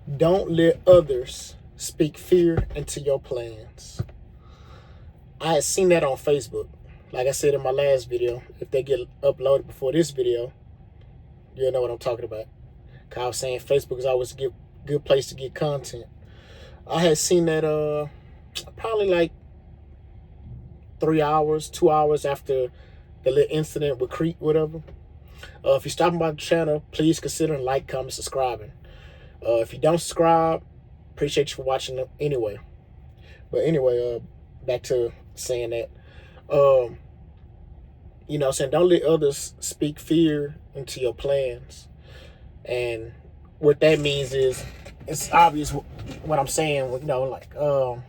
Don't let others speak fear into your plans. I had seen that on Facebook. Like I said in my last video, if they get uploaded before this video, you'll know what I'm talking about. Cause I was saying Facebook is always a good place to get content. I had seen that probably like 3 hours, 2 hours after the little incident with Crete, whatever. If you're stopping by the channel, please consider like, comment, subscribing. If you don't subscribe, appreciate you for watching them anyway. But anyway, back to saying that. You know what I'm saying? Don't let others speak fear into your plans. And what that means is, it's obvious what I'm saying. You know, like, oh,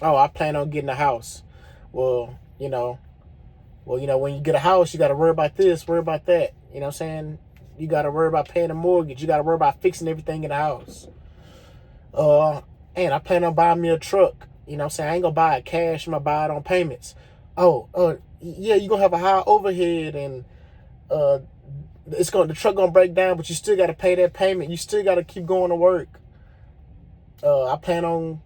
I plan on getting a house. Well, when you get a house, you got to worry about this, worry about that. You know what I'm saying? You got to worry about paying a mortgage. You got to worry about fixing everything in the house. And I plan on buying me a truck. You know what I'm saying? I ain't going to buy it cash. I'm going to buy it on payments. Yeah, you're going to have a high overhead and the truck going to break down, but you still got to pay that payment. You still got to keep going to work. I plan on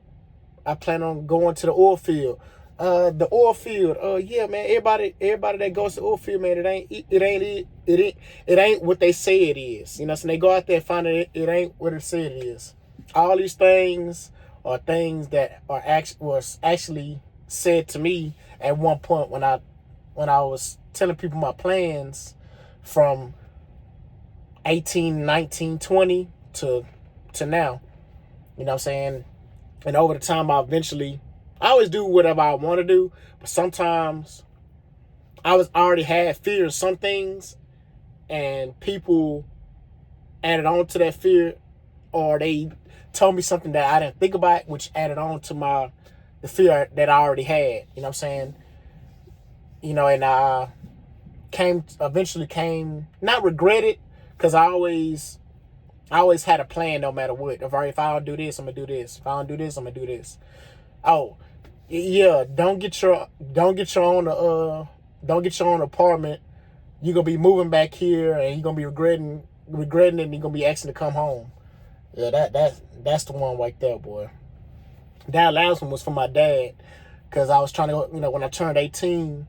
going to the oil field. The oil field, yeah, man. Everybody that goes to the oil field, man, it ain't what they say it is. You know, so they go out there and find it ain't what it said it is. All these things are things that was actually said to me at one point when I was telling people my plans from 18, 19, 20 to now. You know what I'm saying? And over the time, I always do whatever I want to do, but sometimes I already had fear of some things, and people added on to that fear, or they told me something that I didn't think about, which added on to the fear that I already had. You know what I'm saying? And I eventually came, not regret it, because I always had a plan no matter what. If I don't do this, I'm gonna do this. If I don't do this, I'm gonna do this. Oh, yeah, don't get your own apartment. You're gonna be moving back here and you're gonna be regretting it, and you're gonna be asking to come home. Yeah, that's the one right there, boy. That last one was for my dad, because I was trying to, when I turned 18,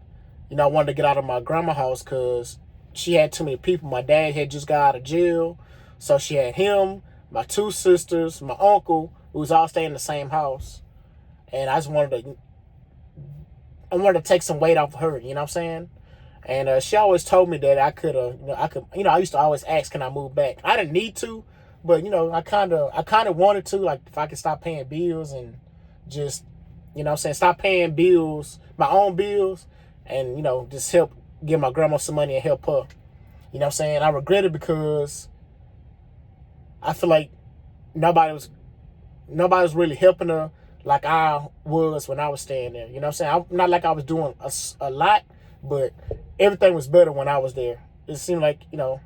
I wanted to get out of my grandma's house because she had too many people. My dad had just got out of jail, so she had him, my two sisters, my uncle, who was all staying in the same house. And I wanted to take some weight off of her, you know what I'm saying? And she always told me that I used to always ask, can I move back? I didn't need to, but I kind of wanted to, like, if I could stop paying bills and just, stop paying bills, my own bills, and, just help give my grandma some money and help her. You know what I'm saying? I regret it because I feel like nobody was really helping her like I was when I was staying there. You know what I'm saying? Not like I was doing a lot, but everything was better when I was there. It seemed like, my,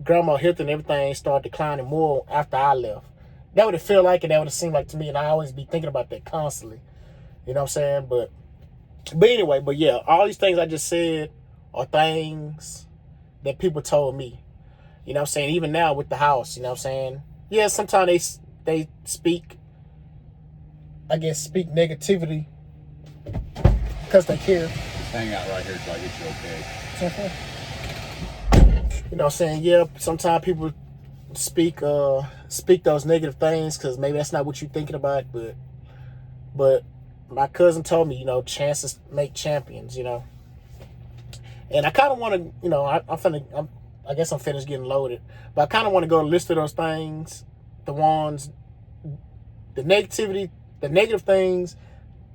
grandma health and everything started declining more after I left. That would have felt like it. That would have seemed like to me, and I always be thinking about that constantly. You know what I'm saying? But anyway, yeah, all these things I just said are things that people told me. You know what I'm saying? Even now with the house, you know what I'm saying? Yeah, sometimes they speak negativity because they care. Just hang out right here till I get you okay. You know what I'm saying? Yeah, sometimes people speak those negative things because maybe that's not what you're thinking about, but my cousin told me, chances make champions, And I kind of want to, I guess I'm finished getting loaded, but I kind of want to go list of those things, the negative things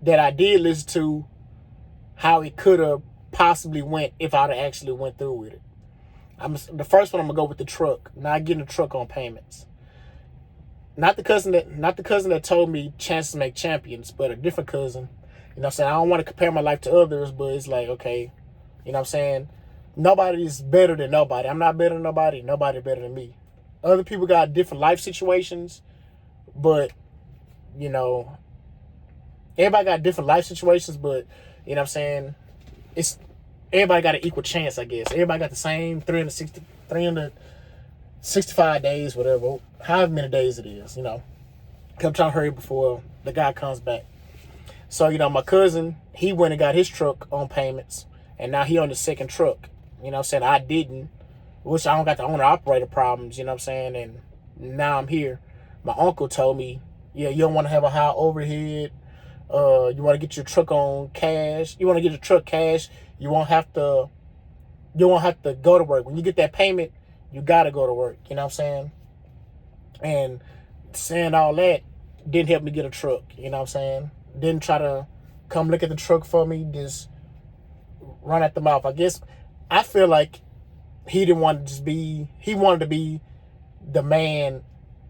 that I did listen to, how it could have possibly went if I'd have actually went through with it. The first one, I'm gonna go with the truck, not getting the truck on payments. Not the cousin that told me chances make champions, but a different cousin. You know what I'm saying? I don't want to compare my life to others, but it's like, okay, you know what I'm saying? Nobody's better than nobody. I'm not better than nobody. Nobody better than me. Other people got different life situations, but, everybody got different life situations, but, you know what I'm saying? Everybody got an equal chance, I guess. Everybody got the same 360 65 days, whatever, however many days it is, I'm trying to hurry before the guy comes back. So, my cousin, he went and got his truck on payments, and now he on the second truck. I didn't, which I don't got the owner-operator problems, and now I'm here. My uncle told me, yeah, you don't want to have a high overhead. You want to get your truck on cash. You want to get your truck cash. You won't have to go to work. When you get that payment, you got to go to work. And saying all that didn't help me get a truck. Didn't try to come look at the truck for me. Just run at the mouth. I guess I feel like he didn't want to just be, he wanted to be the man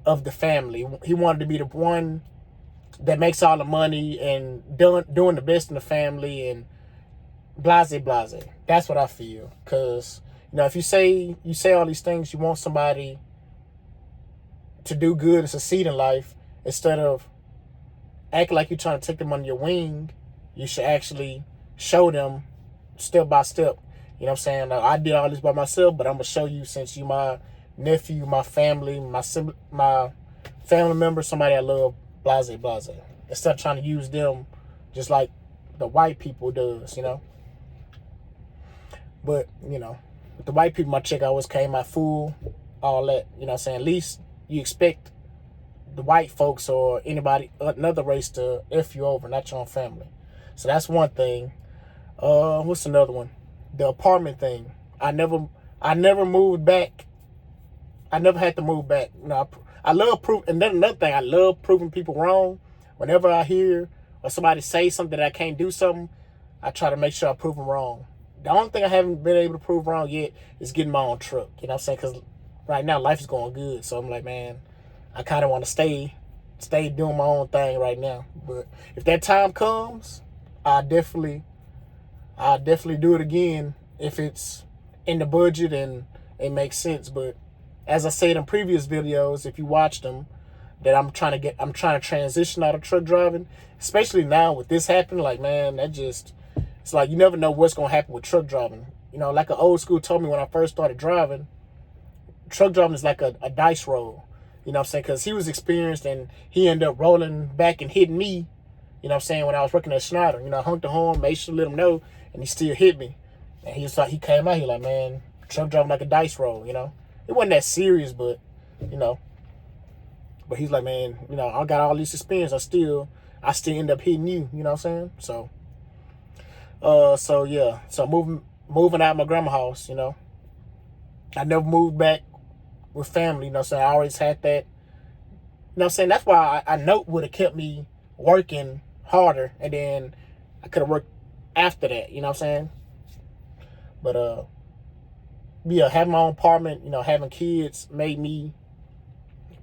of the family. He wanted to be the one that makes all the money and doing the best in the family and blase. That's what I feel. Because, if you say all these things, you want somebody to do good and succeed in life, instead of acting like you're trying to take them under your wing, you should actually show them step by step. Like, I did all this by myself, but I'm going to show you, since you my nephew, my family, my family member, somebody I love, blase. Instead of trying to use them just like the white people does, But, with the white people, my check always came out full, all that, At least you expect the white folks or anybody, another race, to F you over, not your own family. So that's one thing. What's another one? The apartment thing. I never moved back. I never had to move back. I love proof, and then another thing, I love proving people wrong. Whenever I hear or somebody say something that I can't do something, I try to make sure I prove them wrong. The only thing I haven't been able to prove wrong yet is getting my own truck. Because right now life is going good. So I'm like, man, I kind of want to stay doing my own thing right now. But if that time comes, I'll definitely do it again if it's in the budget and it makes sense. But as I said in previous videos, if you watched them, that I'm trying to transition out of truck driving, especially now with this happening. Like, man, it's like you never know what's going to happen with truck driving. Like an old school told me when I first started driving, truck driving is like a dice roll. Because he was experienced and he ended up rolling back and hitting me, when I was working at Schneider. I honked the horn, made sure to let him know, and he still hit me. And he came out here like, man, truck driving like a dice roll, It wasn't that serious, but, But he's like, man, I got all this experience. I still end up hitting you, So, yeah. So moving out of my grandma's house, I never moved back with family, I always had that, That's why I know it would have kept me working harder, and then I could have worked after that, But, yeah, having my own apartment, having kids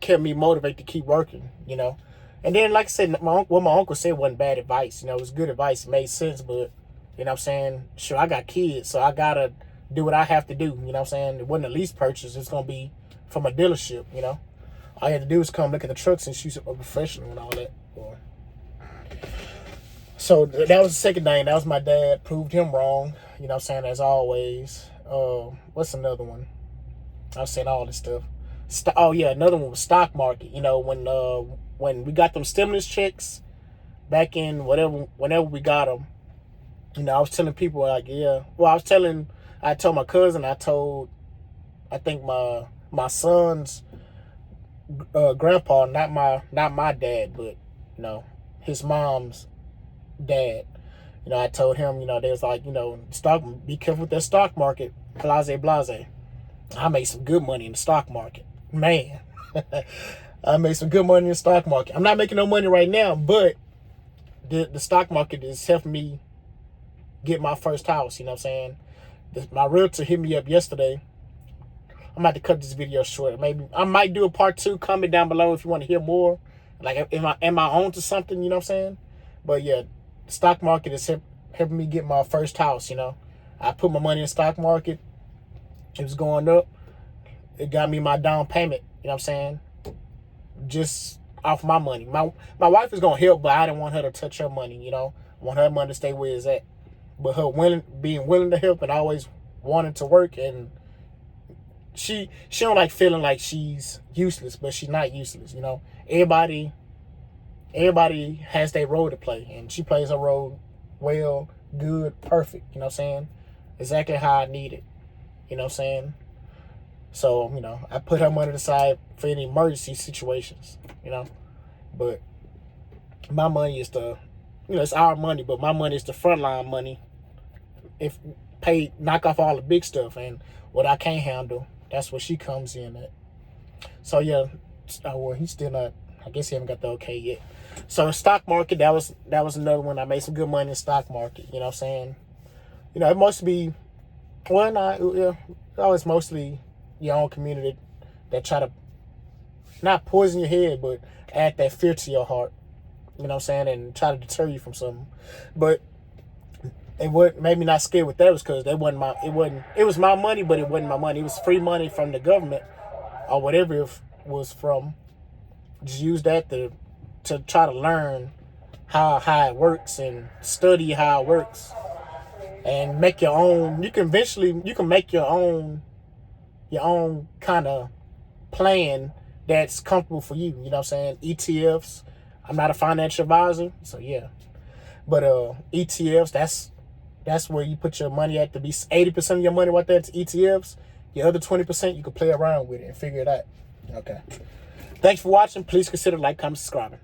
kept me motivated to keep working, And then, like I said, what my uncle said wasn't bad advice. It was good advice. It made sense, but, sure, I got kids, so I got to do what I have to do, It wasn't a lease purchase. It's going to be from a dealership, All you had to do is come look at the trucks and she's a professional and all that. So that was the second thing. That was my dad. Proved him wrong, as always. What's another one? I was saying all this stuff. Oh yeah, another one was stock market. When we got them stimulus checks back in whenever we got them, I was telling people like, yeah. Well, I told my cousin. I think my son's grandpa, not my dad, but his mom's dad. I told him, they was like, be careful with that stock market, blase. I made some good money in the stock market, man. I made some good money in the stock market. I'm not making no money right now, but the stock market is helping me get my first house. My realtor hit me up yesterday. I'm about to cut this video short. Maybe I might do a part 2. Comment down below if you want to hear more. Like, am I on to something? But yeah, the stock market is helping me get my first house. I put my money in the stock market. It was going up. It got me my down payment. Just off my money. My wife is gonna help, but I didn't want her to touch her money. I want her money to stay where it's at. But her being willing to help and always wanting to work and she don't like feeling like she's useless, but she's not useless. You know, everybody has their role to play, and she plays her role well, good, perfect. You know what I'm saying? Exactly how I need it. You know what I'm saying? So, you know, I put her money aside for any emergency situations, you know. But my money is it's our money, but my money is the frontline money. If knock off all the big stuff, and what I can't handle, that's where she comes in at. So yeah, well, he's still not. I guess he haven't got the okay yet. So the stock market, that was another one. I made some good money in the stock market. You know what I'm saying? You know, it must be, well, it's mostly your own community that try to not poison your head, but add that fear to your heart. You know what I'm saying? And try to deter you from something. But what made me not scared with that was because it was my money, but it wasn't my money. It was free money from the government or whatever it was from. Just use that to try to learn how it works and study how it works and make your own. You can make your own kind of plan that's comfortable for you. You know what I'm saying? ETFs. I'm not a financial advisor, so yeah. But ETFs, that's where you put your money at. To be 80% of your money right there to ETFs. Your other 20% you can play around with it and figure it out. Okay. Thanks for watching. Please consider like, comment, subscribing.